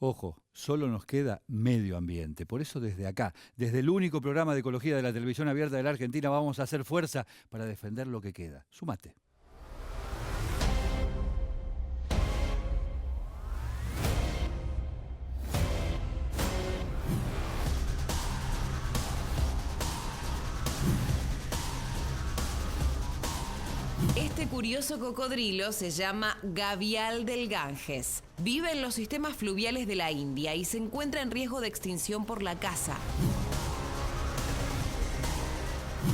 Ojo, solo nos queda medio ambiente. Por eso desde acá, desde el único programa de ecología de la televisión abierta de la Argentina, vamos a hacer fuerza para defender lo que queda. Súmate. Este curioso cocodrilo se llama gavial del Ganges. Vive en los sistemas fluviales de la India y se encuentra en riesgo de extinción por la caza.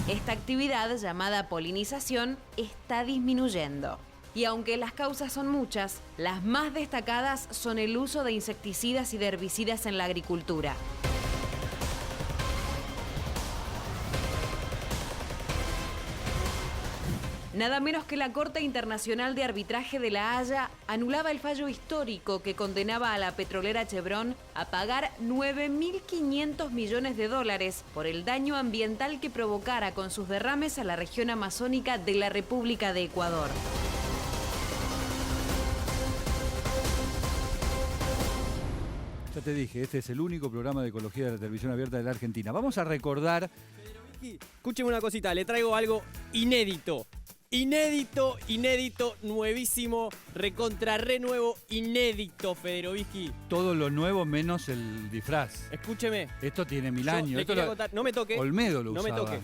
Esta actividad, llamada polinización, está disminuyendo. Y aunque las causas son muchas, las más destacadas son el uso de insecticidas y de herbicidas en la agricultura. Nada menos que la Corte Internacional de Arbitraje de La Haya anulaba el fallo histórico que condenaba a la petrolera Chevron a pagar 9.500 millones de dólares por el daño ambiental que provocara con sus derrames a la región amazónica de la República de Ecuador. Ya te dije, este es el único programa de ecología de la televisión abierta de la Argentina. Vamos a recordar... Pero Vicky, escúcheme una cosita, le traigo algo inédito. Inédito, nuevísimo, recontra re nuevo, inédito, Federovisky. Todo lo nuevo menos el disfraz. Escúcheme. Esto tiene 1000 Yo años. le Esto quería contar, no me toque. Olmedo lo no me usaba. toque.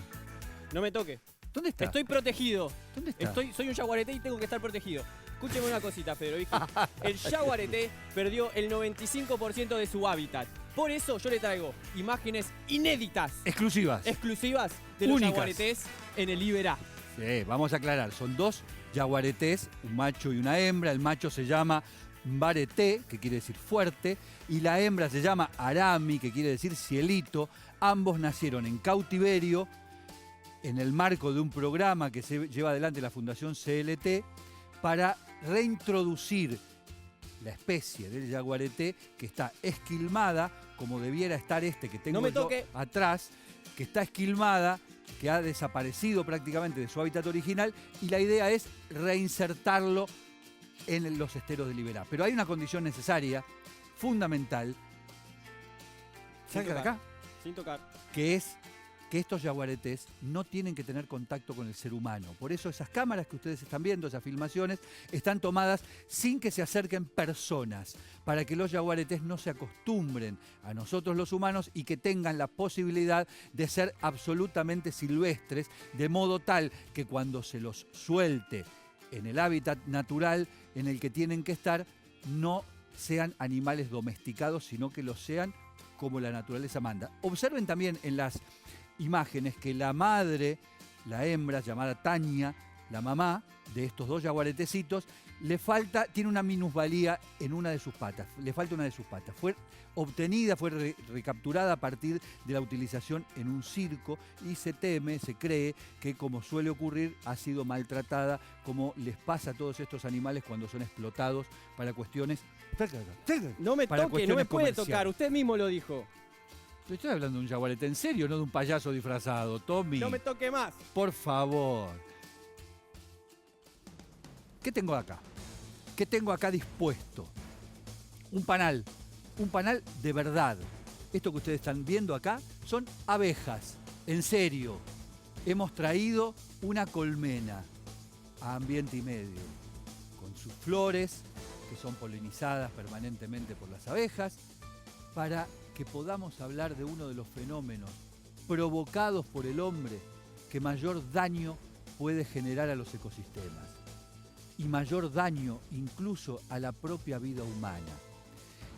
No me toque. ¿Dónde está? Estoy protegido. ¿Dónde está? Soy un yaguareté y tengo que estar protegido. Escúcheme una cosita, Federovisky. El yaguareté perdió el 95% de su hábitat. Por eso yo le traigo imágenes inéditas, Exclusivas. exclusivas de los Únicas. yaguaretés en el Iberá. Sí, vamos a aclarar. Son dos yaguaretés, un macho y una hembra. El macho se llama Mbareté, que quiere decir fuerte, y la hembra se llama Arami, que quiere decir cielito. Ambos nacieron en cautiverio en el marco de un programa que se lleva adelante la Fundación CLT para reintroducir la especie del yaguareté que está esquilmada, como debiera estar este que tengo No me yo toque. atrás, que está esquilmada, que ha desaparecido prácticamente de su hábitat original, y la idea es reinsertarlo en los esteros del Iberá. Pero hay una condición necesaria, fundamental, Sin saca de tocar. acá, Sin tocar. que es que estos yaguaretés no tienen que tener contacto con el ser humano. Por eso esas cámaras que ustedes están viendo, esas filmaciones, están tomadas sin que se acerquen personas, para que los yaguaretés no se acostumbren a nosotros los humanos y que tengan la posibilidad de ser absolutamente silvestres, de modo tal que cuando se los suelte en el hábitat natural en el que tienen que estar, no sean animales domesticados, sino que lo sean como la naturaleza manda. Observen también en las imágenes que la madre, la hembra llamada Tania, la mamá de estos dos yaguaretecitos, tiene una minusvalía en una de sus patas, le falta una de sus patas. Fue obtenida, fue recapturada a partir de la utilización en un circo y se cree que, como suele ocurrir, ha sido maltratada, como les pasa a todos estos animales cuando son explotados para cuestiones... No me para toque, no me cuestiones puede comerciales. tocar, usted mismo lo dijo. Estoy hablando de un yaguareté en serio, no de un payaso disfrazado, Tommy. No me toque más. Por favor. ¿Qué tengo acá? ¿Qué tengo acá dispuesto? Un panal de verdad. Esto que ustedes están viendo acá son abejas, en serio. Hemos traído una colmena a Ambiente y Medio, con sus flores, que son polinizadas permanentemente por las abejas, para que podamos hablar de uno de los fenómenos provocados por el hombre que mayor daño puede generar a los ecosistemas y mayor daño incluso a la propia vida humana.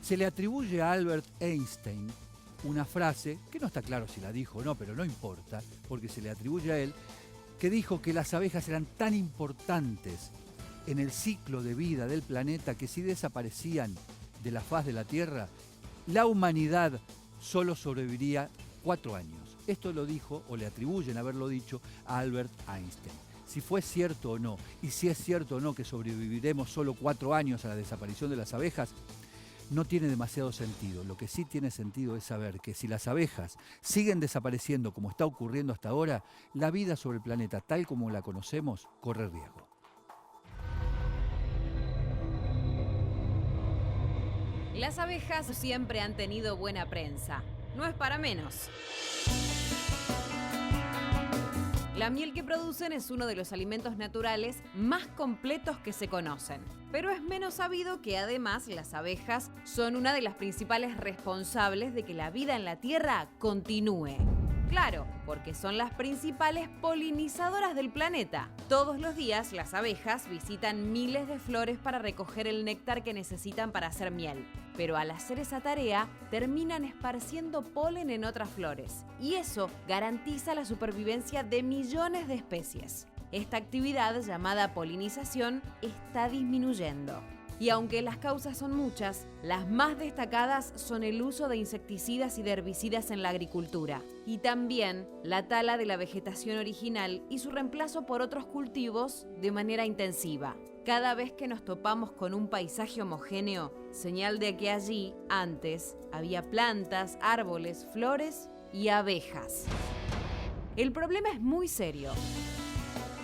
Se le atribuye a Albert Einstein una frase, que no está claro si la dijo o no, pero no importa, porque se le atribuye a él, que dijo que las abejas eran tan importantes en el ciclo de vida del planeta que si desaparecían de la faz de la Tierra, la humanidad solo sobreviviría 4 años. Esto lo dijo, o le atribuyen haberlo dicho, a Albert Einstein. Si fue cierto o no, y si es cierto o no que sobreviviremos solo 4 años a la desaparición de las abejas, no tiene demasiado sentido. Lo que sí tiene sentido es saber que si las abejas siguen desapareciendo como está ocurriendo hasta ahora, la vida sobre el planeta tal como la conocemos corre riesgo. Las abejas siempre han tenido buena prensa. No es para menos. La miel que producen es uno de los alimentos naturales más completos que se conocen. Pero es menos sabido que además las abejas son una de las principales responsables de que la vida en la Tierra continúe. Claro, porque son las principales polinizadoras del planeta. Todos los días las abejas visitan miles de flores para recoger el néctar que necesitan para hacer miel. Pero al hacer esa tarea, terminan esparciendo polen en otras flores. Y eso garantiza la supervivencia de millones de especies. Esta actividad, llamada polinización, está disminuyendo. Y aunque las causas son muchas, las más destacadas son el uso de insecticidas y de herbicidas en la agricultura, y también la tala de la vegetación original y su reemplazo por otros cultivos de manera intensiva. Cada vez que nos topamos con un paisaje homogéneo, señal de que allí, antes, había plantas, árboles, flores y abejas. El problema es muy serio.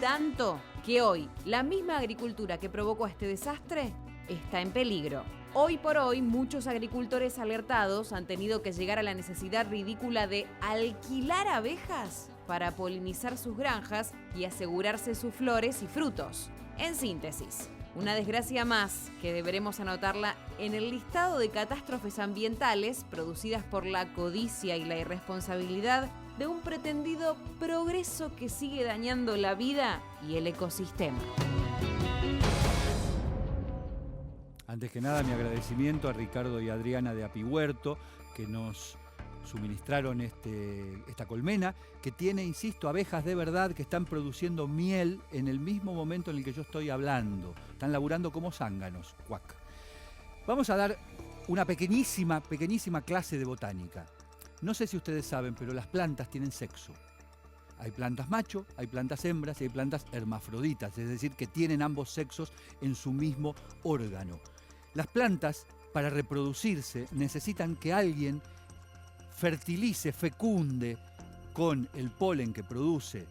Tanto que hoy, la misma agricultura que provocó este desastre está en peligro. Hoy por hoy, muchos agricultores alertados han tenido que llegar a la necesidad ridícula de alquilar abejas para polinizar sus granjas y asegurarse sus flores y frutos. En síntesis, una desgracia más que deberemos anotarla en el listado de catástrofes ambientales producidas por la codicia y la irresponsabilidad de un pretendido progreso que sigue dañando la vida y el ecosistema. Antes que nada, mi agradecimiento a Ricardo y Adriana de Apihuerto, que nos suministraron esta colmena, que tiene, insisto, abejas de verdad que están produciendo miel en el mismo momento en el que yo estoy hablando. Están laburando como zánganos. Cuac. Vamos a dar una pequeñísima clase de botánica. No sé si ustedes saben, pero las plantas tienen sexo. Hay plantas macho, hay plantas hembras y hay plantas hermafroditas, es decir, que tienen ambos sexos en su mismo órgano. Las plantas, para reproducirse, necesitan que alguien fertilice, fecunde con el polen que produce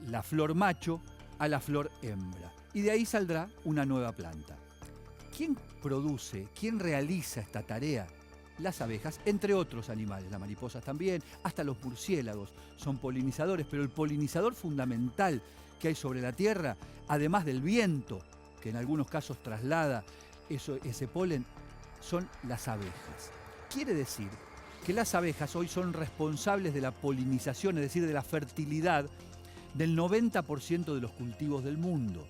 la flor macho a la flor hembra. Y de ahí saldrá una nueva planta. ¿Quién produce, quién realiza esta tarea? Las abejas, entre otros animales, las mariposas también, hasta los murciélagos son polinizadores, pero el polinizador fundamental que hay sobre la Tierra, además del viento, que en algunos casos traslada ese polen, son las abejas. Quiere decir que las abejas hoy son responsables de la polinización, es decir, de la fertilidad del 90% de los cultivos del mundo.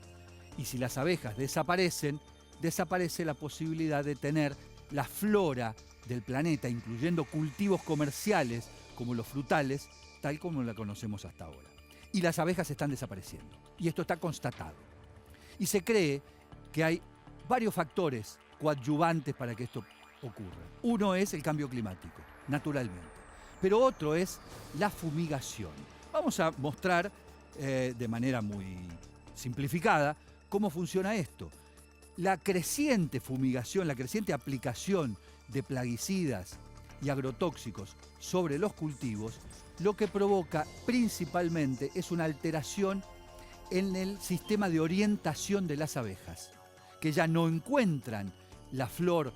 Y si las abejas desaparecen, desaparece la posibilidad de tener la flora del planeta, incluyendo cultivos comerciales como los frutales, tal como la conocemos hasta ahora. Y las abejas están desapareciendo. Y esto está constatado. Y se cree que hay varios factores coadyuvantes para que esto ocurra. Uno es el cambio climático, naturalmente. Pero otro es la fumigación. Vamos a mostrar de manera muy simplificada cómo funciona esto. La creciente fumigación, la creciente aplicación de plaguicidas y agrotóxicos sobre los cultivos, lo que provoca principalmente es una alteración en el sistema de orientación de las abejas, que ya no encuentran la flor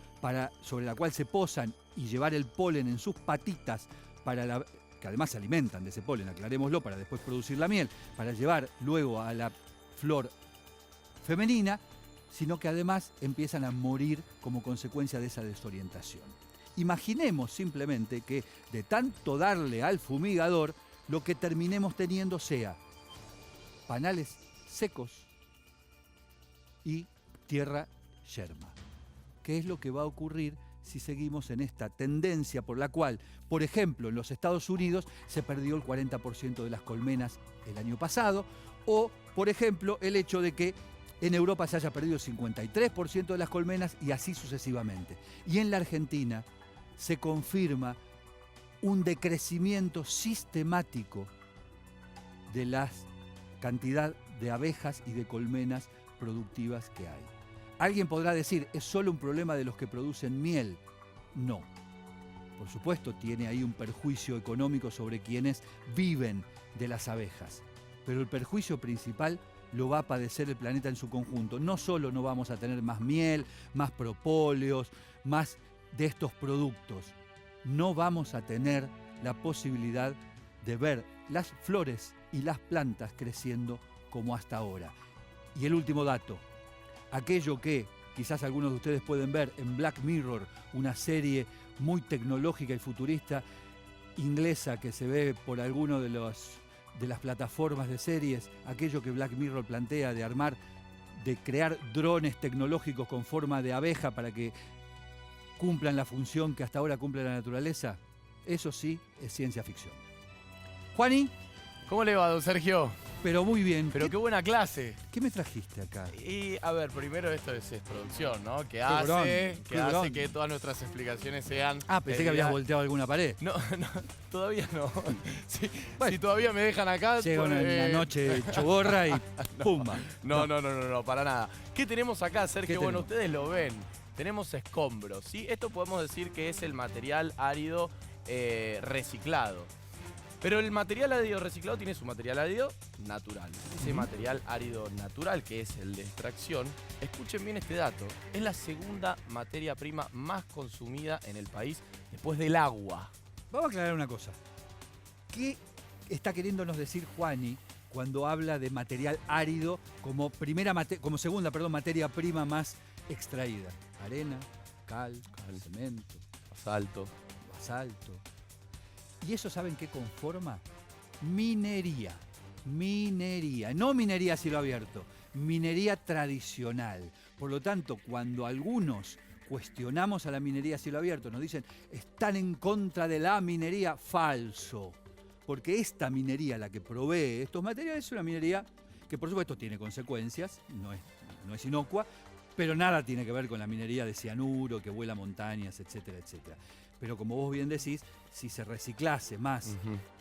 sobre la cual se posan y llevar el polen en sus patitas, que además se alimentan de ese polen, aclarémoslo, para después producir la miel, para llevar luego a la flor femenina, sino que además empiezan a morir como consecuencia de esa desorientación. Imaginemos simplemente que de tanto darle al fumigador, lo que terminemos teniendo sea panales secos y tierra yerma. ¿Qué es lo que va a ocurrir si seguimos en esta tendencia por la cual, por ejemplo, en los Estados Unidos se perdió el 40% de las colmenas el año pasado, o, por ejemplo, el hecho de que en Europa se haya perdido el 53% de las colmenas y así sucesivamente? Y en la Argentina se confirma un decrecimiento sistemático de la cantidad de abejas y de colmenas productivas que hay. Alguien podrá decir, ¿es solo un problema de los que producen miel? No. Por supuesto, tiene ahí un perjuicio económico sobre quienes viven de las abejas. Pero el perjuicio principal lo va a padecer el planeta en su conjunto. No solo no vamos a tener más miel, más propóleos, más de estos productos, no vamos a tener la posibilidad de ver las flores y las plantas creciendo como hasta ahora. Y el último dato, aquello que quizás algunos de ustedes pueden ver en Black Mirror, una serie muy tecnológica y futurista inglesa que se ve por alguno de las plataformas de series, aquello que Black Mirror plantea de crear drones tecnológicos con forma de abeja para que cumplan la función que hasta ahora cumple la naturaleza, eso sí es ciencia ficción. Juani, ¿Cómo le va, don Sergio? pero muy bien. Pero qué buena clase. ¿Qué me trajiste acá? Y a ver, primero esto es producción, ¿no? Que Figurón, hace que todas nuestras explicaciones sean... Ah, pensé que habías volteado alguna pared. No, todavía no. Si Bueno. todavía me dejan acá... Llega una noche chogorra y ¡pumba! No, para nada. ¿Qué tenemos acá, Sergio? ¿Qué Bueno, tenemos? ustedes lo ven. Tenemos escombros, ¿sí? Esto podemos decir que es el material árido reciclado. Pero el material árido reciclado tiene su material árido natural. Ese material árido natural, que es el de extracción, escuchen bien este dato, es la segunda materia prima más consumida en el país después del agua. Vamos a aclarar una cosa. ¿Qué está queriéndonos decir Juani cuando habla de material árido como segunda materia prima más extraída? Arena, cal, cemento, Asalto. basalto. ¿Y eso saben qué conforma? Minería. Minería. No minería a cielo abierto. Minería tradicional. Por lo tanto, cuando algunos cuestionamos a la minería a cielo abierto, nos dicen, están en contra de la minería, falso. Porque esta minería, la que provee estos materiales, es una minería que por supuesto tiene consecuencias, no es inocua, pero nada tiene que ver con la minería de cianuro, que vuela montañas, etcétera, etcétera. Pero como vos bien decís, si se reciclase más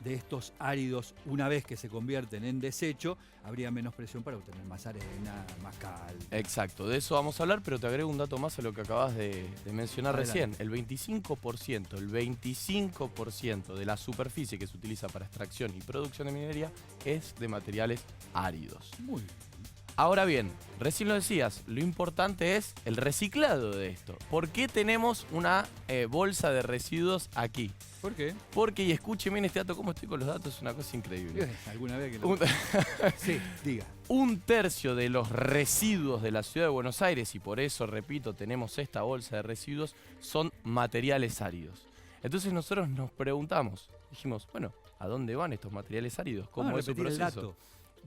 de estos áridos una vez que se convierten en desecho, habría menos presión para obtener más arena, más cal. Exacto, de eso vamos a hablar, pero te agrego un dato más a lo que acabas de mencionar Adelante. recién. El 25% de la superficie que se utiliza para extracción y producción de minería es de materiales áridos. Muy bien. Ahora bien, recién lo decías, lo importante es el reciclado de esto. ¿Por qué tenemos una bolsa de residuos aquí? ¿Por qué? Porque, y escuchen bien este dato, cómo estoy con los datos, es una cosa increíble. ¿Alguna vez que lo... Un, Sí, diga. un tercio de los residuos de la ciudad de Buenos Aires, y por eso, repito, tenemos esta bolsa de residuos, son materiales áridos. Entonces nosotros nos preguntamos, dijimos, bueno, ¿a dónde van estos materiales áridos? ¿Cómo es su repetir el proceso? dato.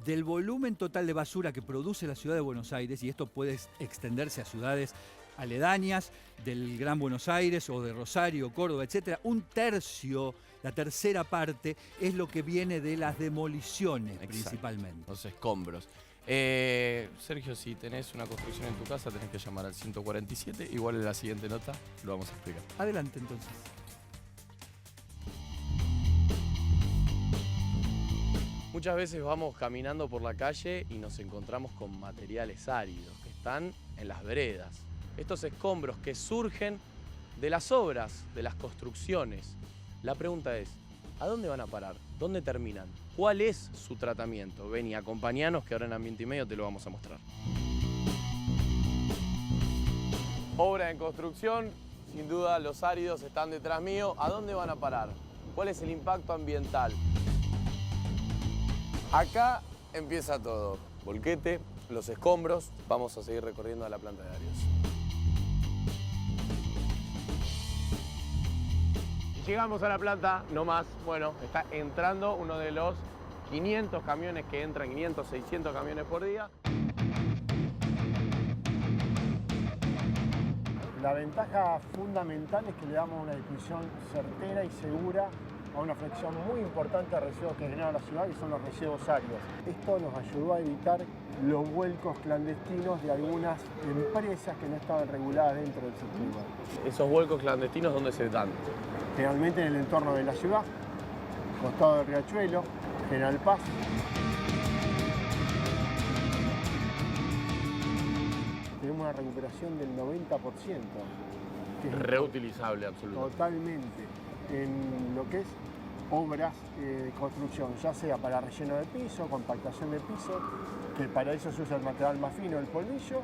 Del volumen total de basura que produce la ciudad de Buenos Aires, y esto puede extenderse a ciudades aledañas del Gran Buenos Aires o de Rosario, Córdoba, etcétera, un tercio, la tercera parte, es lo que viene de las demoliciones. Exacto. Principalmente. Los escombros. Sergio, si tenés una construcción en tu casa, tenés que llamar al 147. Igual en la siguiente nota lo vamos a explicar. Adelante entonces. Muchas veces vamos caminando por la calle y nos encontramos con materiales áridos que están en las veredas. Estos escombros que surgen de las obras, de las construcciones. La pregunta es, ¿a dónde van a parar? ¿Dónde terminan? ¿Cuál es su tratamiento? Ven y acompañanos que ahora en Ambiente y Medio te lo vamos a mostrar. Obra en construcción, sin duda los áridos están detrás mío. ¿A dónde van a parar? ¿Cuál es el impacto ambiental? Acá empieza todo. Volquete, los escombros. Vamos a seguir recorriendo a la planta de Arios. Llegamos a la planta, no más. Bueno, está entrando uno de los 500 camiones que entran, 500, 600 camiones por día. La ventaja fundamental es que le damos una distribución certera y segura a una fracción muy importante de residuos que genera la ciudad, que son los residuos áridos. Esto nos ayudó a evitar los vuelcos clandestinos de algunas empresas que no estaban reguladas dentro del sistema. ¿Esos vuelcos clandestinos dónde se dan? Generalmente en el entorno de la ciudad, costado del Riachuelo, General Paz. Tenemos una recuperación del 90%. que es Reutilizable, absolutamente. totalmente en lo que es obras de construcción, ya sea para relleno de piso, compactación de piso, que para eso se usa el material más fino, el polvillo,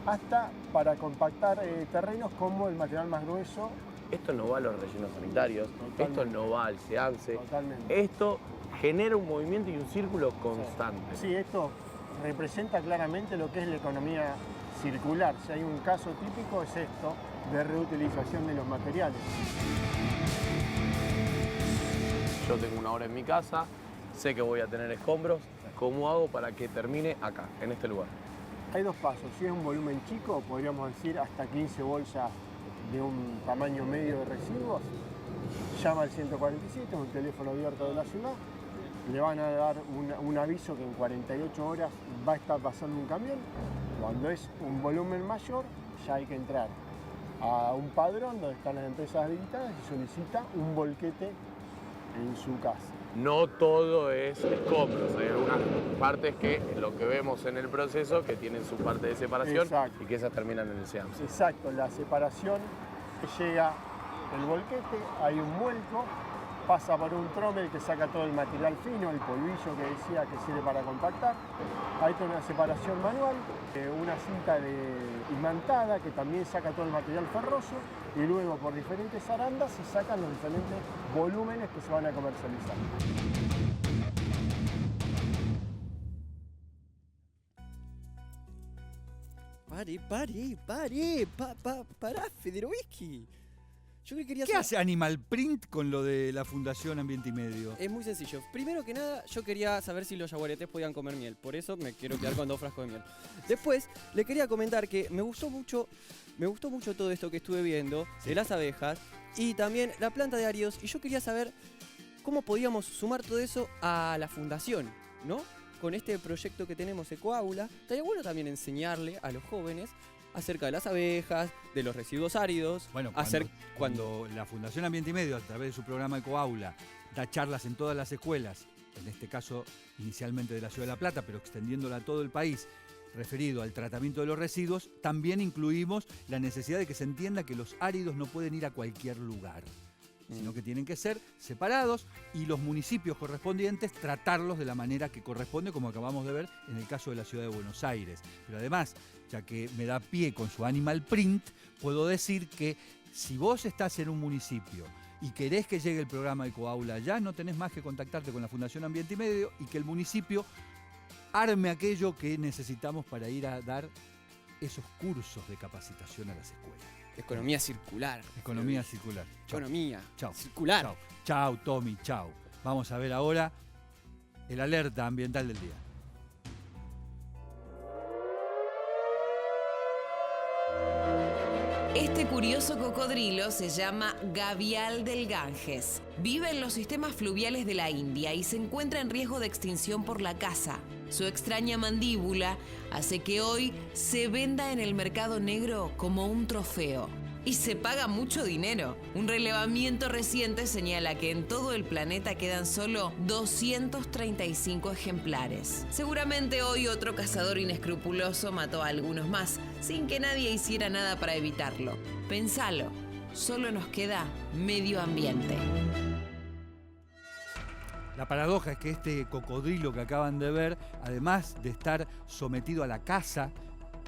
hasta para compactar terrenos como el material más grueso. Esto no va a los rellenos sanitarios, Totalmente. esto no va al SEAMSE, Totalmente. esto genera un movimiento y un círculo constante. Sí, esto representa claramente lo que es la economía circular. Si hay un caso típico es esto, de reutilización de los materiales. Yo tengo una obra en mi casa, sé que voy a tener escombros, ¿cómo hago para que termine acá, en este lugar? Hay dos pasos. Si es un volumen chico, podríamos decir hasta 15 bolsas de un tamaño medio de residuos, llama al 147, un teléfono abierto de la ciudad, le van a dar un aviso que en 48 horas va a estar pasando un camión. Cuando es un volumen mayor, ya hay que entrar a un padrón donde están las empresas habilitadas y solicita un volquete en su casa. No todo es escombros, hay algunas partes que lo que vemos en el proceso que tienen su parte de separación. Exacto. Y que esas terminan en el SEAMSE. Exacto, la separación llega el volquete, hay un vuelco, pasa por un trommel que saca todo el material fino, el polvillo que decía que sirve para compactar. Hay toda una separación manual, una cinta imantada que también saca todo el material ferroso y luego por diferentes arandas se sacan los diferentes volúmenes que se van a comercializar. Pará, Federovisky. Yo quería ¿Qué hace Animal Print con lo de la Fundación Ambiente y Medio? Es muy sencillo. Primero que nada, yo quería saber si los yaguaretés podían comer miel. Por eso me quiero quedar con 2 frascos de miel. Después, le quería comentar que me gustó mucho todo esto que estuve viendo de las abejas y también la planta de áridos. Y yo quería saber cómo podíamos sumar todo eso a la fundación, ¿no? Con este proyecto que tenemos Ecoaula, estaría bueno también enseñarle a los jóvenes acerca de las abejas, de los residuos áridos. Bueno, cuando la Fundación Ambiente y Medio, a través de su programa Ecoaula, da charlas en todas las escuelas, en este caso inicialmente de la Ciudad de La Plata, pero extendiéndola a todo el país, referido al tratamiento de los residuos, también incluimos la necesidad de que se entienda que los áridos no pueden ir a cualquier lugar, sino que tienen que ser separados y los municipios correspondientes tratarlos de la manera que corresponde, como acabamos de ver en el caso de la Ciudad de Buenos Aires. Pero además, ya que me da pie con su Animal Print, puedo decir que si vos estás en un municipio y querés que llegue el programa Ecoaula allá, no tenés más que contactarte con la Fundación Ambiente y Medio y que el municipio arme aquello que necesitamos para ir a dar esos cursos de capacitación a las escuelas. Economía circular. Economía circular. Chau. Economía Chau. circular. Chau. Chau, Tommy, chau. Vamos a ver ahora el alerta ambiental del día. Este curioso cocodrilo se llama gavial del Ganges. Vive en los sistemas fluviales de la India y se encuentra en riesgo de extinción por la caza. Su extraña mandíbula hace que hoy se venda en el mercado negro como un trofeo. Y se paga mucho dinero. Un relevamiento reciente señala que en todo el planeta quedan solo 235 ejemplares. Seguramente hoy otro cazador inescrupuloso mató a algunos más, sin que nadie hiciera nada para evitarlo. Pensalo, solo nos queda medio ambiente. La paradoja es que este cocodrilo que acaban de ver, además de estar sometido a la caza,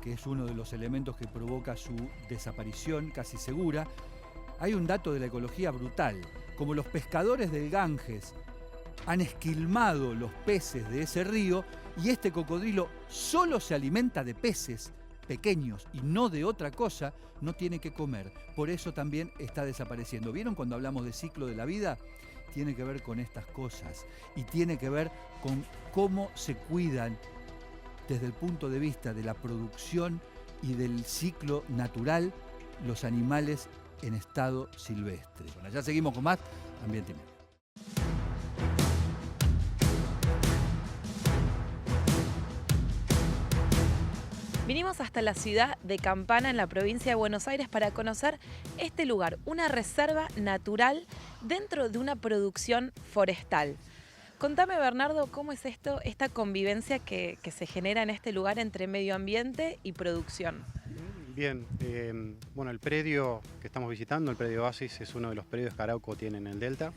que es uno de los elementos que provoca su desaparición casi segura, hay un dato de la ecología brutal. Como los pescadores del Ganges han esquilmado los peces de ese río y este cocodrilo solo se alimenta de peces pequeños y no de otra cosa, no tiene que comer. Por eso también está desapareciendo. ¿Vieron cuando hablamos de ciclo de la vida? Tiene que ver con estas cosas y tiene que ver con cómo se cuidan desde el punto de vista de la producción y del ciclo natural los animales en estado silvestre. Bueno, ya seguimos con más Ambiente y Medio. Vinimos hasta la ciudad de Campana, en la provincia de Buenos Aires, para conocer este lugar, una reserva natural dentro de una producción forestal. Contame, Bernardo, ¿cómo es esto, esta convivencia que se genera en este lugar entre medio ambiente y producción? Bien, bueno, el predio que estamos visitando, el predio Oasis, es uno de los predios que Arauco tiene en el Delta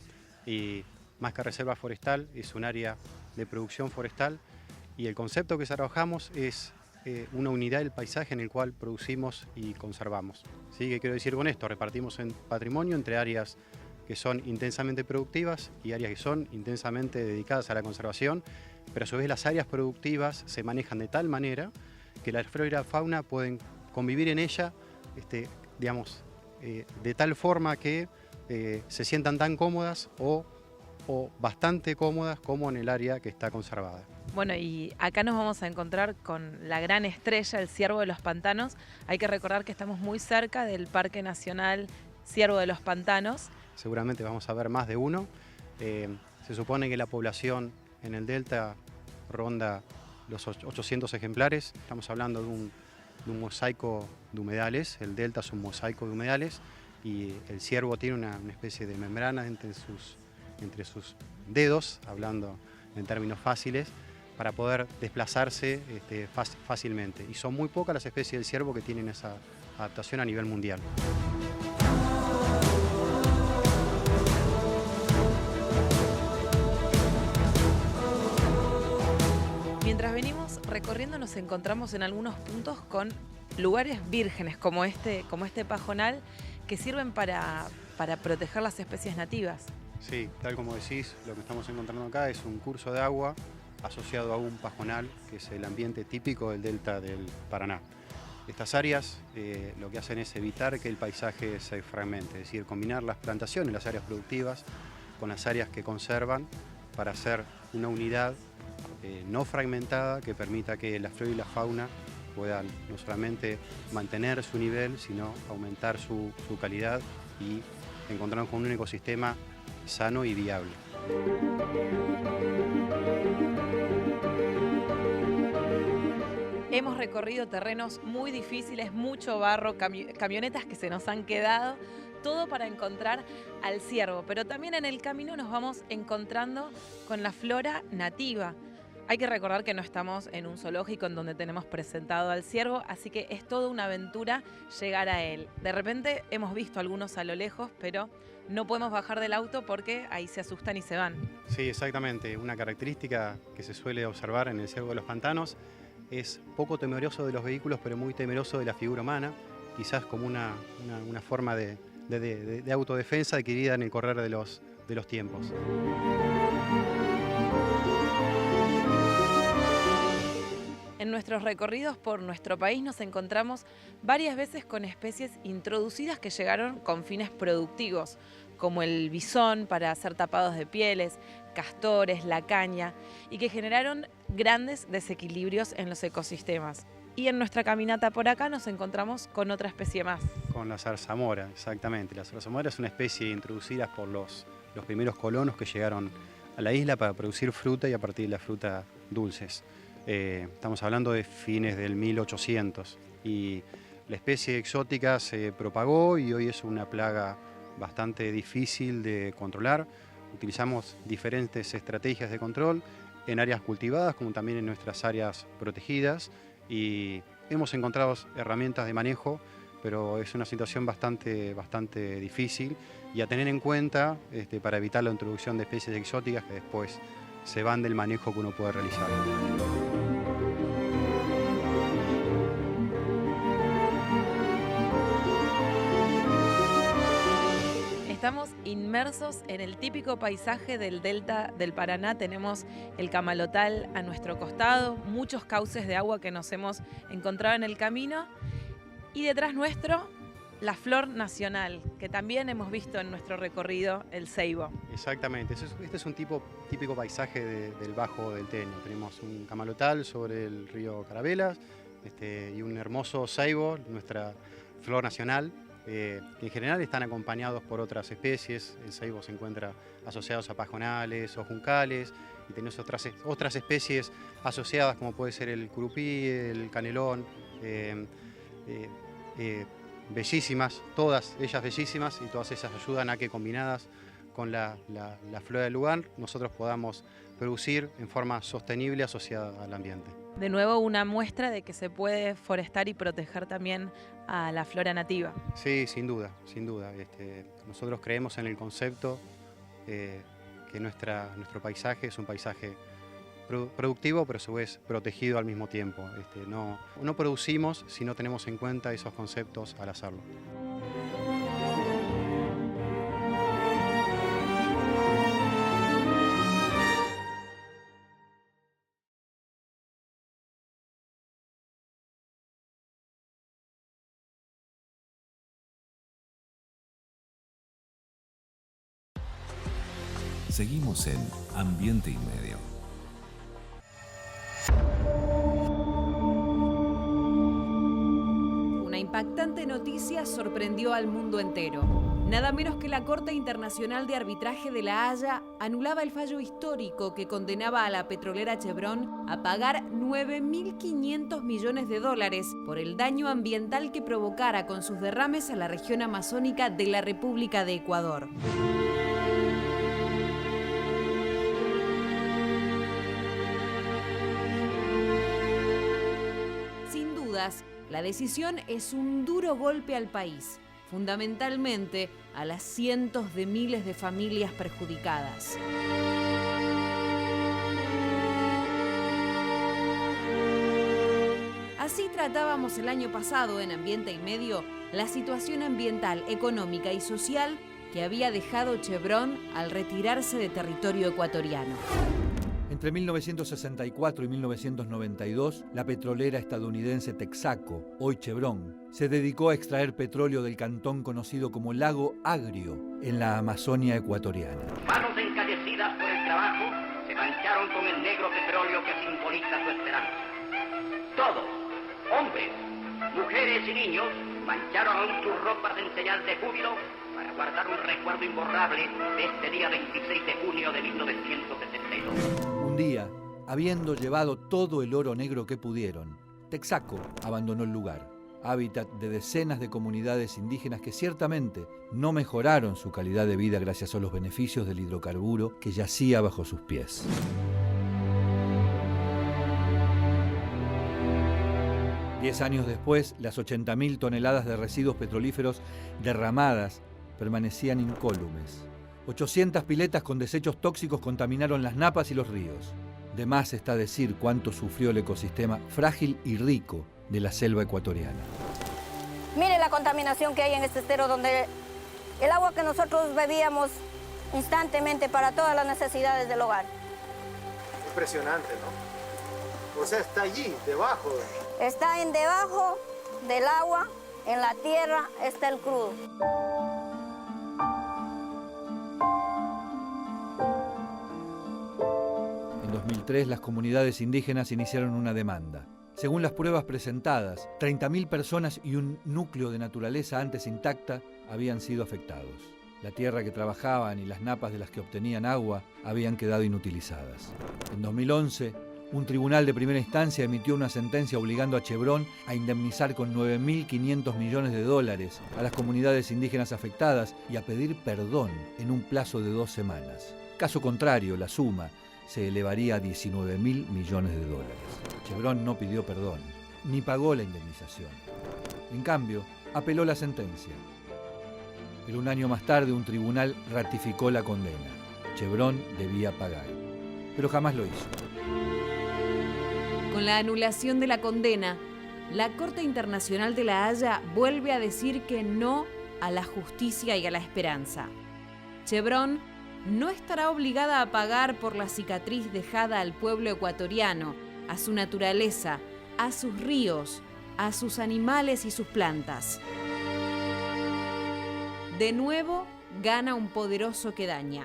y más que reserva forestal, es un área de producción forestal y el concepto que trabajamos es una unidad del paisaje en el cual producimos y conservamos. ¿Sí? ¿Qué quiero decir con esto? Repartimos en patrimonio entre áreas que son intensamente productivas y áreas que son intensamente dedicadas a la conservación, pero a su vez las áreas productivas se manejan de tal manera que la flora y la fauna pueden convivir en ella, de tal forma que se sientan tan cómodas o bastante cómodas como en el área que está conservada. Bueno, y acá nos vamos a encontrar con la gran estrella, el ciervo de los pantanos. Hay que recordar que estamos muy cerca del Parque Nacional Ciervo de los Pantanos. Seguramente vamos a ver más de uno. Se supone que la población en el delta ronda los 800 ejemplares. Estamos hablando de un mosaico de humedales. El delta es un mosaico de humedales y el ciervo tiene una especie de membrana entre sus dedos, hablando en términos fáciles, para poder desplazarse fácilmente. Y son muy pocas las especies del ciervo que tienen esa adaptación a nivel mundial. Mientras venimos recorriendo nos encontramos en algunos puntos con lugares vírgenes como este pajonal que sirven para proteger las especies nativas. Sí, tal como decís, lo que estamos encontrando acá es un curso de agua asociado a un pajonal, que es el ambiente típico del delta del Paraná. Estas áreas lo que hacen es evitar que el paisaje se fragmente, es decir, combinar las plantaciones, las áreas productivas, con las áreas que conservan para hacer una unidad no fragmentada que permita que la flora y la fauna puedan no solamente mantener su nivel, sino aumentar su calidad y encontrarnos con un ecosistema sano y viable. Hemos recorrido terrenos muy difíciles, mucho barro, camionetas que se nos han quedado, todo para encontrar al ciervo, pero también en el camino nos vamos encontrando con la flora nativa. Hay que recordar que no estamos en un zoológico en donde tenemos presentado al ciervo, así que es toda una aventura llegar a él. De repente hemos visto algunos a lo lejos, pero no podemos bajar del auto porque ahí se asustan y se van. Sí, exactamente. Una característica que se suele observar en el ciervo de los pantanos es poco temeroso de los vehículos, pero muy temeroso de la figura humana, quizás como una forma de autodefensa adquirida en el correr de los tiempos. En nuestros recorridos por nuestro país nos encontramos varias veces con especies introducidas que llegaron con fines productivos, como el bisón para hacer tapados de pieles, castores, la caña, y que generaron grandes desequilibrios en los ecosistemas. Y en nuestra caminata por acá nos encontramos con otra especie más. Con la zarzamora, exactamente. La zarzamora es una especie introducida por los primeros colonos que llegaron a la isla para producir fruta y a partir de la fruta dulces. Estamos hablando de fines del 1800 y la especie exótica se propagó y hoy es una plaga bastante difícil de controlar. Utilizamos diferentes estrategias de control en áreas cultivadas como también en nuestras áreas protegidas y hemos encontrado herramientas de manejo, pero es una situación bastante difícil y a tener en cuenta para evitar la introducción de especies exóticas que después se van del manejo que uno puede realizar. Estamos inmersos en el típico paisaje del delta del Paraná. Tenemos el Camalotal a nuestro costado, muchos cauces de agua que nos hemos encontrado en el camino y detrás nuestro la flor nacional, que también hemos visto en nuestro recorrido, el ceibo. Exactamente, este es un típico paisaje del Bajo Delteño. Tenemos un camalotal sobre el río Carabelas y un hermoso ceibo, nuestra flor nacional, que en general están acompañados por otras especies. El ceibo se encuentra asociado a pajonales o juncales y tenemos otras especies asociadas como puede ser el curupí, el canelón, bellísimas, todas ellas bellísimas y todas ellas ayudan a que combinadas con la flora del lugar nosotros podamos producir en forma sostenible asociada al ambiente. De nuevo una muestra de que se puede forestar y proteger también a la flora nativa. Sí, sin duda. Nosotros creemos en el concepto que nuestro paisaje es un paisaje productivo, pero a su vez protegido al mismo tiempo. No producimos si no tenemos en cuenta esos conceptos al hacerlo. Seguimos en Ambiente y Medio. Una impactante noticia sorprendió al mundo entero. Nada menos que la Corte Internacional de Arbitraje de La Haya anulaba el fallo histórico que condenaba a la petrolera Chevron a pagar 9.500 millones de dólares por el daño ambiental que provocara con sus derrames a la región amazónica de la República de Ecuador. Sin dudas, la decisión es un duro golpe al país, fundamentalmente a las cientos de miles de familias perjudicadas. Así tratábamos el año pasado en Ambiente y Medio la situación ambiental, económica y social que había dejado Chevron al retirarse de territorio ecuatoriano. Entre 1964 y 1992, la petrolera estadounidense Texaco, hoy Chevron, se dedicó a extraer petróleo del cantón conocido como Lago Agrio, en la Amazonia ecuatoriana. Manos encallecidas por el trabajo se mancharon con el negro petróleo que simboliza su esperanza. Todos, hombres, mujeres y niños, mancharon aún sus ropas en señal de júbilo para guardar un recuerdo imborrable de este día 26 de junio de 1972. Un día, habiendo llevado todo el oro negro que pudieron, Texaco abandonó el lugar, hábitat de decenas de comunidades indígenas que ciertamente no mejoraron su calidad de vida gracias a los beneficios del hidrocarburo que yacía bajo sus pies. Diez años después, las 80.000 toneladas de residuos petrolíferos derramadas permanecían incólumes. 800 piletas con desechos tóxicos contaminaron las napas y los ríos. De más está decir cuánto sufrió el ecosistema frágil y rico de la selva ecuatoriana. Mire la contaminación que hay en este estero, donde el agua que nosotros bebíamos instantemente para todas las necesidades del hogar. Impresionante, ¿no? O sea, está allí, debajo. Está debajo del agua, en la tierra está el crudo. En 2003, las comunidades indígenas iniciaron una demanda. Según las pruebas presentadas, 30.000 personas y un núcleo de naturaleza antes intacta habían sido afectados. La tierra que trabajaban y las napas de las que obtenían agua habían quedado inutilizadas. En 2011, un tribunal de primera instancia emitió una sentencia obligando a Chevron a indemnizar con 9.500 millones de dólares a las comunidades indígenas afectadas y a pedir perdón en un plazo de 2 semanas. Caso contrario, la suma se elevaría a 19.000 millones de dólares. Chevron no pidió perdón, ni pagó la indemnización. En cambio, apeló la sentencia. Pero un año más tarde, un tribunal ratificó la condena. Chevron debía pagar, pero jamás lo hizo. Con la anulación de la condena, la Corte Internacional de La Haya vuelve a decir que no a la justicia y a la esperanza. Chevron no estará obligada a pagar por la cicatriz dejada al pueblo ecuatoriano, a su naturaleza, a sus ríos, a sus animales y sus plantas. De nuevo, gana un poderoso que daña.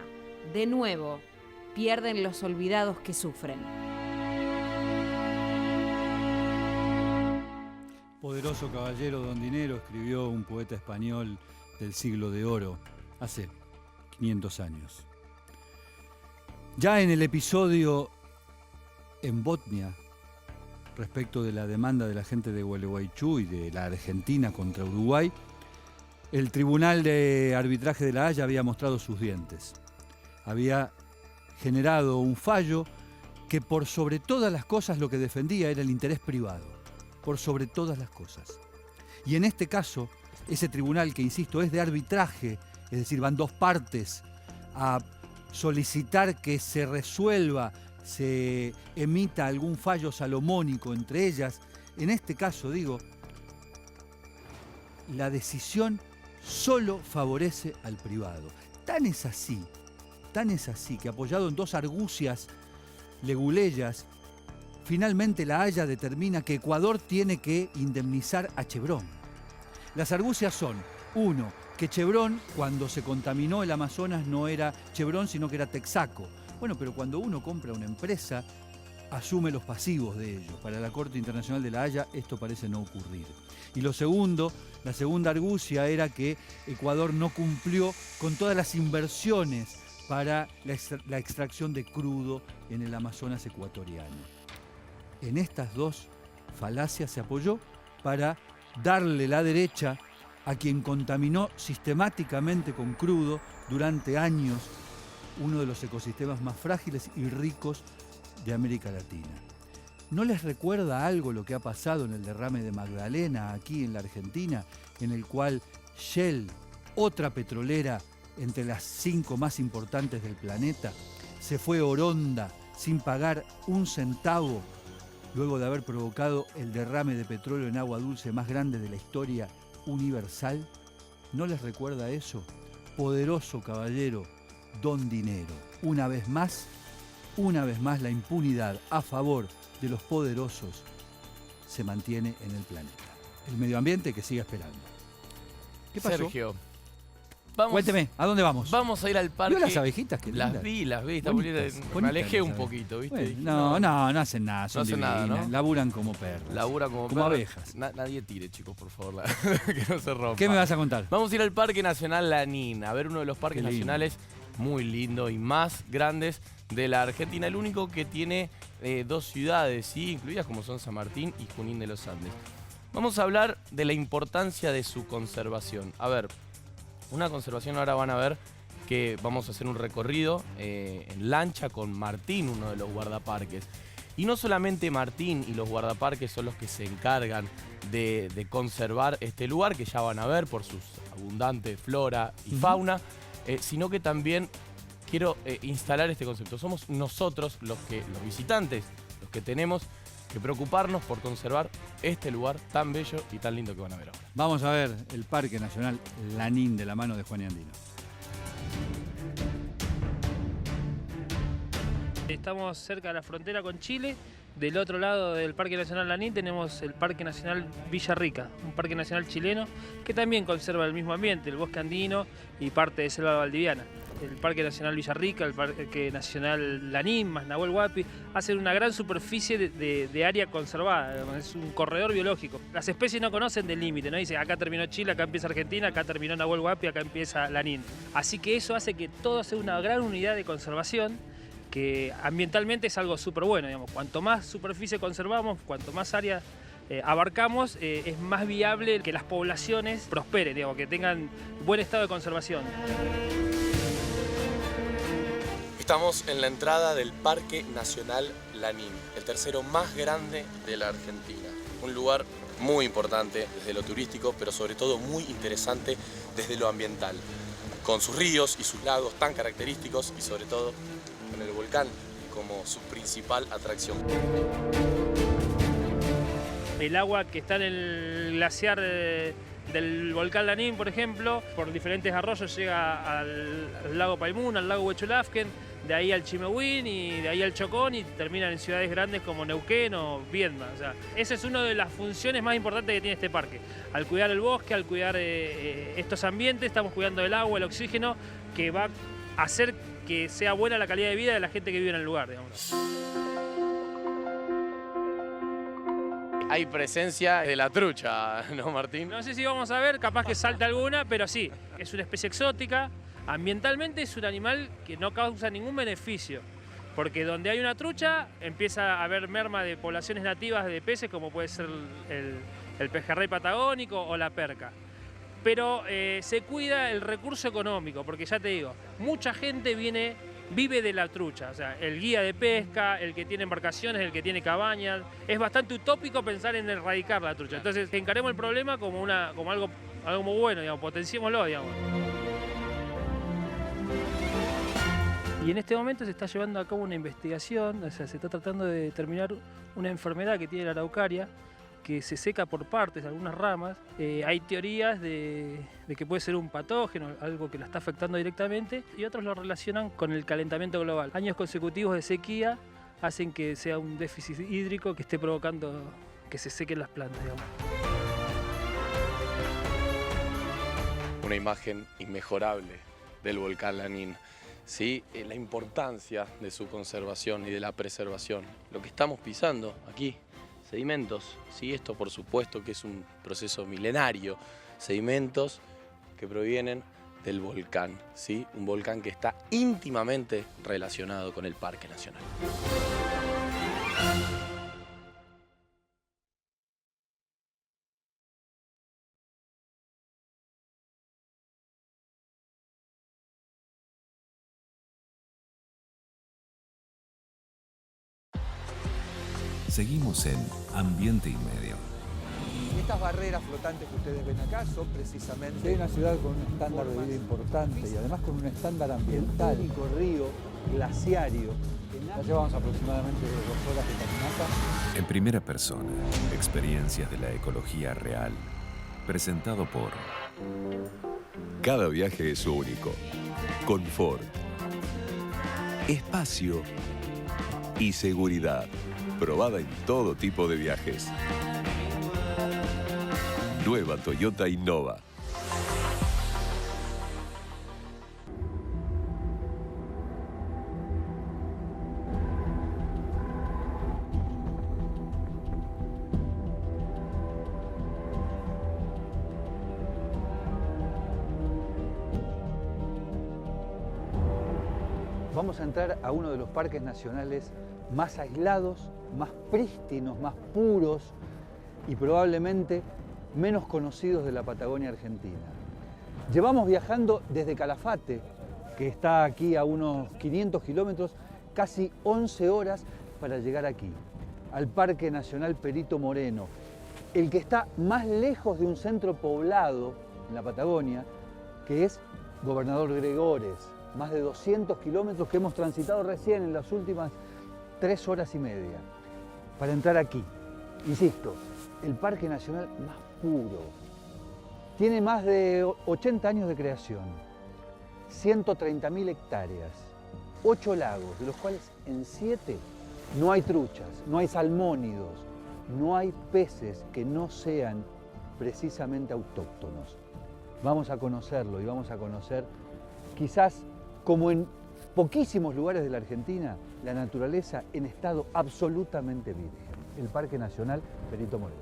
De nuevo, pierden los olvidados que sufren. Poderoso caballero don Dinero, escribió un poeta español del siglo de oro hace 500 años. Ya en el episodio en Botnia, respecto de la demanda de la gente de Gualeguaychú y de la Argentina contra Uruguay, el Tribunal de Arbitraje de La Haya había mostrado sus dientes. Había generado un fallo que por sobre todas las cosas lo que defendía era el interés privado, por sobre todas las cosas. Y en este caso, ese tribunal que, insisto, es de arbitraje, es decir, van dos partes a solicitar que se resuelva se emita algún fallo salomónico entre ellas. En este caso, digo, la decisión solo favorece al privado. Tan es así que apoyado en 2 argucias leguleyas, finalmente La Haya determina que Ecuador tiene que indemnizar a Chevron. Las argucias son, 1, que Chevron, cuando se contaminó el Amazonas, no era Chevron, sino que era Texaco. Bueno, pero cuando uno compra una empresa, asume los pasivos de ellos. Para la Corte Internacional de La Haya esto parece no ocurrir. Y lo segundo, la segunda argucia era que Ecuador no cumplió con todas las inversiones para la extracción de crudo en el Amazonas ecuatoriano. En estas 2 falacias se apoyó para darle la derecha a quien contaminó sistemáticamente con crudo durante años uno de los ecosistemas más frágiles y ricos de América Latina. ¿No les recuerda algo lo que ha pasado en el derrame de Magdalena, aquí en la Argentina, en el cual Shell, otra petrolera entre las 5 más importantes del planeta, se fue oronda sin pagar un centavo luego de haber provocado el derrame de petróleo en agua dulce más grande de la historia universal? ¿No les recuerda eso? Poderoso caballero, don dinero. Una vez más la impunidad a favor de los poderosos se mantiene en el planeta. El medio ambiente que siga esperando. ¿Qué pasó? Sergio, cuénteme, ¿a dónde vamos? Vamos a ir al parque. ¿Vio las abejitas? Qué lindas. Las vi. Está Bonitas, me bonitas alejé un las poquito, ¿viste? Bueno, no hacen nada, son hacen nada, divinas, ¿no? laburan como perros. Labura como perros. abejas. Nadie tire, chicos, por favor, que no se rompa. ¿Qué me vas a contar? Vamos a ir al Parque Nacional Lanín, a ver uno de los parques Qué lindo. nacionales muy lindo y más grandes de la Argentina, el único que tiene 2 ciudades, ¿sí? Incluidas como son San Martín y Junín de los Andes. Vamos a hablar de la importancia de su conservación. A ver, una conservación, ahora van a ver que vamos a hacer un recorrido en lancha con Martín, uno de los guardaparques. Y no solamente Martín y los guardaparques son los que se encargan de conservar este lugar, que ya van a ver por sus abundantes flora y fauna, sino que también quiero instalar este concepto. Somos nosotros los visitantes, los que tenemos que preocuparnos por conservar este lugar tan bello y tan lindo que van a ver ahora. Vamos a ver el Parque Nacional Lanín de la mano de Juan y Andino. Estamos cerca de la frontera con Chile. Del otro lado del Parque Nacional Lanín tenemos el Parque Nacional Villarrica, un parque nacional chileno que también conserva el mismo ambiente, el bosque andino y parte de selva valdiviana. El Parque Nacional Villarrica, el Parque Nacional Lanín, más Nahuel Huapi, hacen una gran superficie de área conservada, es un corredor biológico. Las especies no conocen del límite, ¿no? Dice, acá terminó Chile, acá empieza Argentina, acá terminó Nahuel Huapi, acá empieza Lanín. Así que eso hace que todo sea una gran unidad de conservación, que ambientalmente es algo súper bueno, digamos. Cuanto más superficie conservamos, cuanto más área abarcamos, es más viable que las poblaciones prosperen, digamos, que tengan buen estado de conservación. Estamos en la entrada del Parque Nacional Lanín, el tercero más grande de la Argentina. Un lugar muy importante desde lo turístico, pero sobre todo muy interesante desde lo ambiental, con sus ríos y sus lagos tan característicos y sobre todo con el volcán como su principal atracción. El agua que está en el glaciar del volcán Lanín, por ejemplo, por diferentes arroyos llega al lago Paimún, al lago Huechulafken, de ahí al Chimehuín y de ahí al Chocón y terminan en ciudades grandes como Neuquén o Viedma. O sea, esa es una de las funciones más importantes que tiene este parque. Al cuidar el bosque, al cuidar estos ambientes, estamos cuidando el agua, el oxígeno, que va a hacer que sea buena la calidad de vida de la gente que vive en el lugar, digamos. Hay presencia de la trucha, ¿no, Martín? No sé si vamos a ver, capaz que salte alguna, pero sí, es una especie exótica. Ambientalmente es un animal que no causa ningún beneficio, porque donde hay una trucha empieza a haber merma de poblaciones nativas de peces, como puede ser el pejerrey patagónico o la perca. Pero se cuida el recurso económico, porque ya te digo, mucha gente vive de la trucha, o sea, el guía de pesca, el que tiene embarcaciones, el que tiene cabañas. Es bastante utópico pensar en erradicar la trucha. Entonces encaremos el problema como algo muy bueno, digamos, potenciémoslo, digamos. Y en este momento se está llevando a cabo una investigación, o sea, se está tratando de determinar una enfermedad que tiene la araucaria, que se seca por partes, algunas ramas. Hay teorías de que puede ser un patógeno, algo que la está afectando directamente, y otros lo relacionan con el calentamiento global. Años consecutivos de sequía hacen que sea un déficit hídrico que esté provocando que se sequen las plantas, digamos. Una imagen inmejorable del volcán Lanín. ¿Sí? La importancia de su conservación y de la preservación. Lo que estamos pisando aquí, sedimentos, ¿sí? Esto por supuesto que es un proceso milenario, sedimentos que provienen del volcán, ¿sí? Un volcán que está íntimamente relacionado con el Parque Nacional. Seguimos en Ambiente y Medio. Estas barreras flotantes que ustedes ven acá son precisamente... Es una ciudad con un estándar de vida importante y además con un estándar ambiental. El único río glaciario. Ya llevamos aproximadamente 2 horas de caminata. En primera persona, experiencias de la ecología real. Presentado por... Cada viaje es único. Confort. Espacio. Y seguridad. Probada en todo tipo de viajes. Nueva Toyota Innova. Vamos a entrar a uno de los parques nacionales más aislados, más prístinos, más puros y probablemente menos conocidos de la Patagonia Argentina. Llevamos viajando desde Calafate, que está aquí a unos 500 kilómetros, casi 11 horas para llegar aquí, al Parque Nacional Perito Moreno, el que está más lejos de un centro poblado en la Patagonia, que es Gobernador Gregores, más de 200 kilómetros que hemos transitado recién en las últimas 3 horas y media, para entrar aquí. Insisto, el Parque Nacional más puro. Tiene más de 80 años de creación, 130.000 hectáreas, 8 lagos, de los cuales en 7 no hay truchas, no hay salmónidos, no hay peces que no sean precisamente autóctonos. Vamos a conocerlo y vamos a conocer, quizás como en poquísimos lugares de la Argentina, la naturaleza en estado absolutamente virgen. El Parque Nacional Perito Moreno.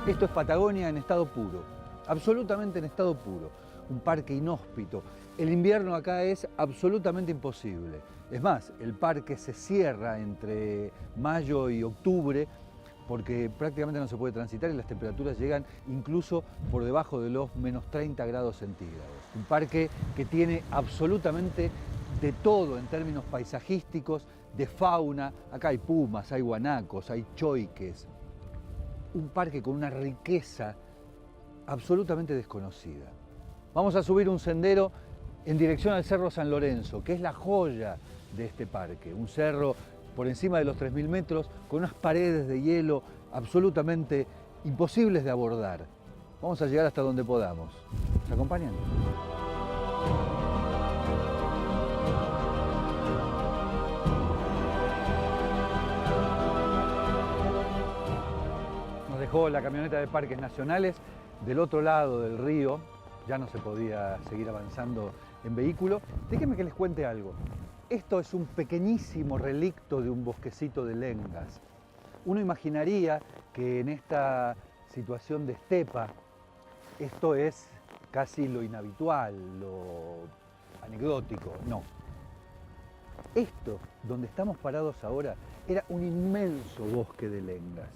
Esto es Patagonia en estado puro, absolutamente en estado puro. Un parque inhóspito. El invierno acá es absolutamente imposible. Es más, el parque se cierra entre mayo y octubre porque prácticamente no se puede transitar y las temperaturas llegan incluso por debajo de los menos 30 grados centígrados. Un parque que tiene absolutamente de todo en términos paisajísticos, de fauna. Acá hay pumas, hay guanacos, hay choiques. Un parque con una riqueza absolutamente desconocida. Vamos a subir un sendero en dirección al Cerro San Lorenzo, que es la joya de este parque. Un cerro por encima de los 3.000 metros, con unas paredes de hielo absolutamente imposibles de abordar. Vamos a llegar hasta donde podamos. ¿Nos acompañan? Nos dejó la camioneta de Parques Nacionales del otro lado del río. Ya no se podía seguir avanzando en vehículo. Déjenme que les cuente algo. Esto es un pequeñísimo relicto de un bosquecito de lengas. Uno imaginaría que en esta situación de estepa, esto es casi lo inhabitual, lo anecdótico. No. Esto, donde estamos parados ahora, era un inmenso bosque de lengas.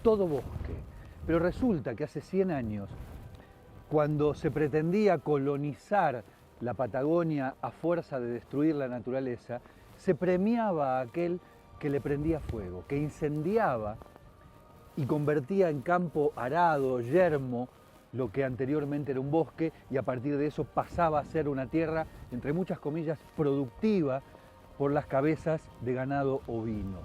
Todo bosque. Pero resulta que hace 100 años, cuando se pretendía colonizar la Patagonia a fuerza de destruir la naturaleza, se premiaba a aquel que le prendía fuego, que incendiaba y convertía en campo arado, yermo, lo que anteriormente era un bosque y a partir de eso pasaba a ser una tierra, entre muchas comillas, productiva por las cabezas de ganado ovino.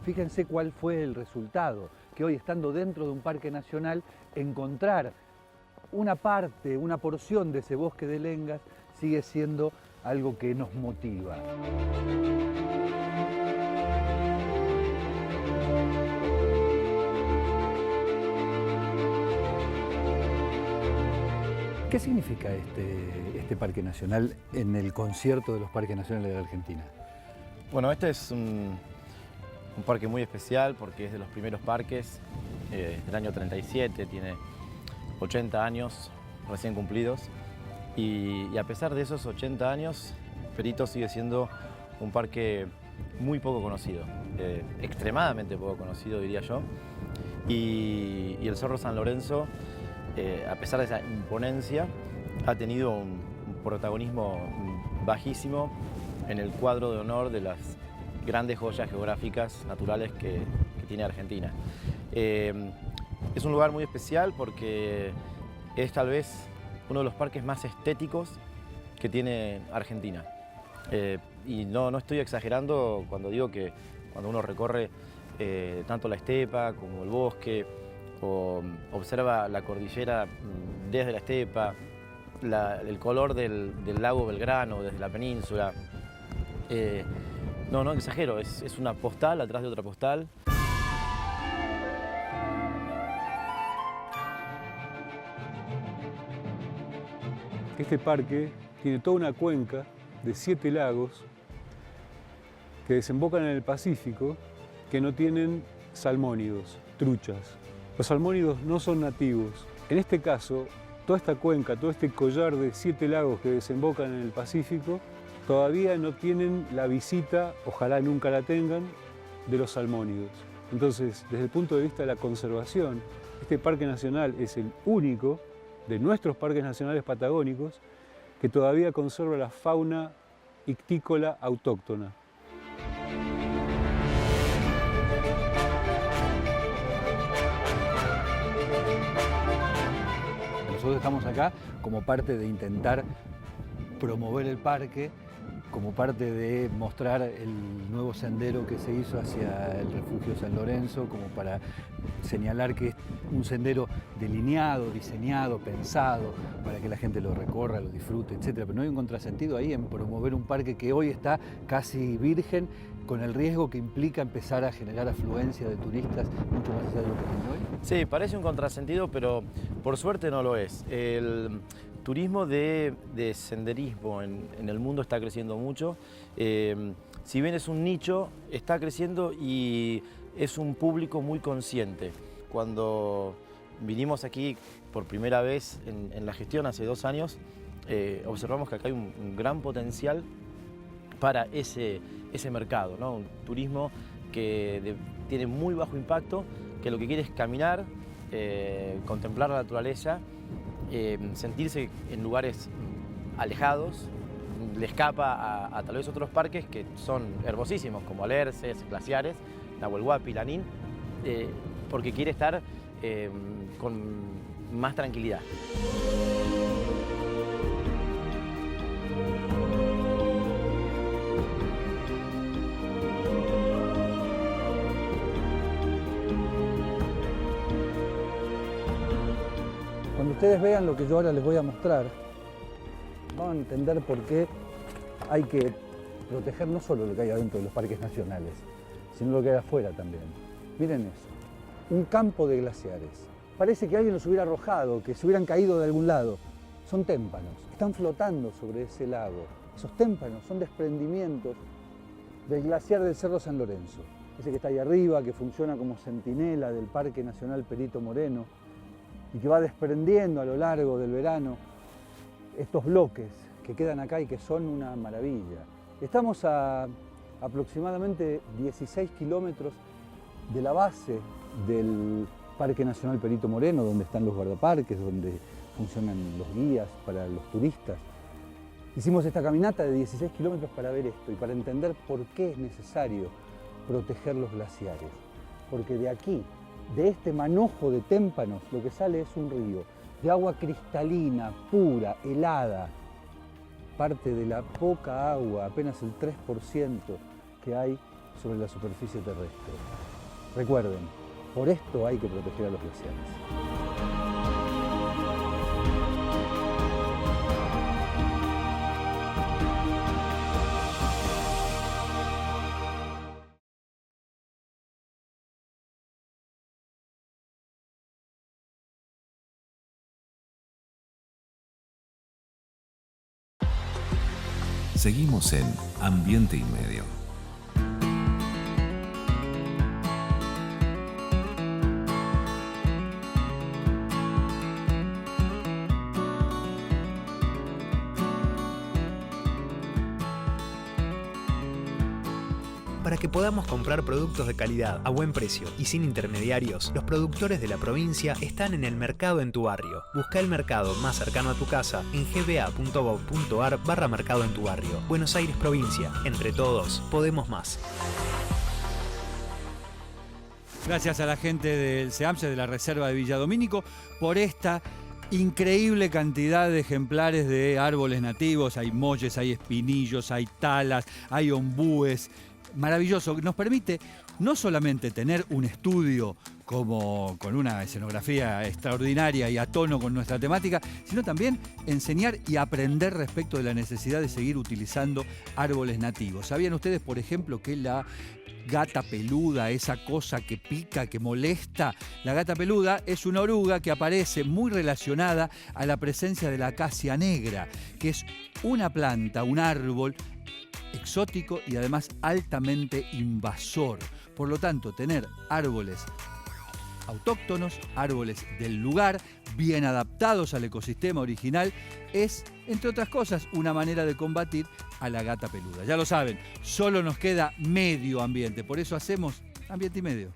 Fíjense cuál fue el resultado, que hoy estando dentro de un parque nacional, encontrar una parte, una porción de ese bosque de lengas sigue siendo algo que nos motiva. ¿Qué significa este parque nacional en el concierto de los parques nacionales de la Argentina? Bueno, este es un parque muy especial porque es de los primeros parques del año 37, tiene 80 años recién cumplidos y a pesar de esos 80 años, Perito sigue siendo un parque muy poco conocido, extremadamente poco conocido diría yo, y el Cerro San Lorenzo, a pesar de esa imponencia, ha tenido un protagonismo bajísimo en el cuadro de honor de las grandes joyas geográficas naturales que tiene Argentina. Es un lugar muy especial porque es tal vez uno de los parques más estéticos que tiene Argentina. Y no estoy exagerando cuando digo que cuando uno recorre tanto la estepa como el bosque, o observa la cordillera desde la estepa, el color del lago Belgrano desde la península. No exagero, es una postal atrás de otra postal. Este parque tiene toda una cuenca de 7 lagos que desembocan en el Pacífico que no tienen salmónidos, truchas. Los salmónidos no son nativos. En este caso, toda esta cuenca, todo este collar de 7 lagos que desembocan en el Pacífico, todavía no tienen la visita, ojalá nunca la tengan, de los salmónidos. Entonces, desde el punto de vista de la conservación, este parque nacional es el único de nuestros parques nacionales patagónicos que todavía conserva la fauna ictícola autóctona. Nosotros estamos acá como parte de intentar promover el parque, como parte de mostrar el nuevo sendero que se hizo hacia el refugio San Lorenzo, como para señalar que es un sendero delineado, diseñado, pensado, para que la gente lo recorra, lo disfrute, etc. Pero no hay un contrasentido ahí en promover un parque que hoy está casi virgen, con el riesgo que implica empezar a generar afluencia de turistas mucho más allá de lo que tiene hoy. Sí, parece un contrasentido, pero por suerte no lo es. El turismo de senderismo en el mundo está creciendo mucho. Si bien es un nicho, está creciendo y es un público muy consciente. Cuando vinimos aquí por primera vez en la gestión hace 2 años, observamos que acá hay un gran potencial para ese mercado, ¿no? Un turismo que tiene muy bajo impacto, que lo que quiere es caminar, contemplar la naturaleza, sentirse en lugares alejados, le escapa a tal vez otros parques que son hermosísimos, como Alerces, Glaciares, Nahuel Huapi, Lanín, porque quiere estar con más tranquilidad. Cuando ustedes vean lo que yo ahora les voy a mostrar, van a entender por qué hay que proteger no solo lo que hay adentro de los parques nacionales, sino lo que hay afuera también. Miren eso, un campo de glaciares. Parece que alguien los hubiera arrojado, que se hubieran caído de algún lado. Son témpanos, están flotando sobre ese lago. Esos témpanos son desprendimientos del glaciar del Cerro San Lorenzo. Ese que está ahí arriba, que funciona como centinela del Parque Nacional Perito Moreno y que va desprendiendo a lo largo del verano estos bloques que quedan acá y que son una maravilla. Estamos a aproximadamente 16 kilómetros de la base del Parque Nacional Perito Moreno, donde están los guardaparques, donde funcionan los guías para los turistas. Hicimos esta caminata de 16 kilómetros para ver esto y para entender por qué es necesario proteger los glaciares. Porque de aquí, de este manojo de témpanos, lo que sale es un río de agua cristalina, pura, helada, parte de la poca agua, apenas el 3% que hay sobre la superficie terrestre. Recuerden, por esto hay que proteger a los glaciares. Seguimos en Ambiente y Medio. Para que podamos comprar productos de calidad, a buen precio y sin intermediarios, los productores de la provincia están en el mercado en tu barrio. Busca el mercado más cercano a tu casa en gba.gov.ar/mercado en tu barrio. Buenos Aires Provincia. Entre todos, podemos más. Gracias a la gente del SEAMSE, de la Reserva de Villadomínico, por esta increíble cantidad de ejemplares de árboles nativos. Hay molles, hay espinillos, hay talas, hay ombúes. Maravilloso, nos permite no solamente tener un estudio como con una escenografía extraordinaria y a tono con nuestra temática, sino también enseñar y aprender respecto de la necesidad de seguir utilizando árboles nativos. ¿Sabían ustedes, por ejemplo, que la gata peluda, esa cosa que pica, que molesta? La gata peluda es una oruga que aparece muy relacionada a la presencia de la acacia negra, que es una planta, un árbol exótico y además altamente invasor. Por lo tanto, tener árboles autóctonos, árboles del lugar, bien adaptados al ecosistema original, es, entre otras cosas, una manera de combatir a la gata peluda. Ya lo saben, solo nos queda medio ambiente, por eso hacemos Ambiente y Medio.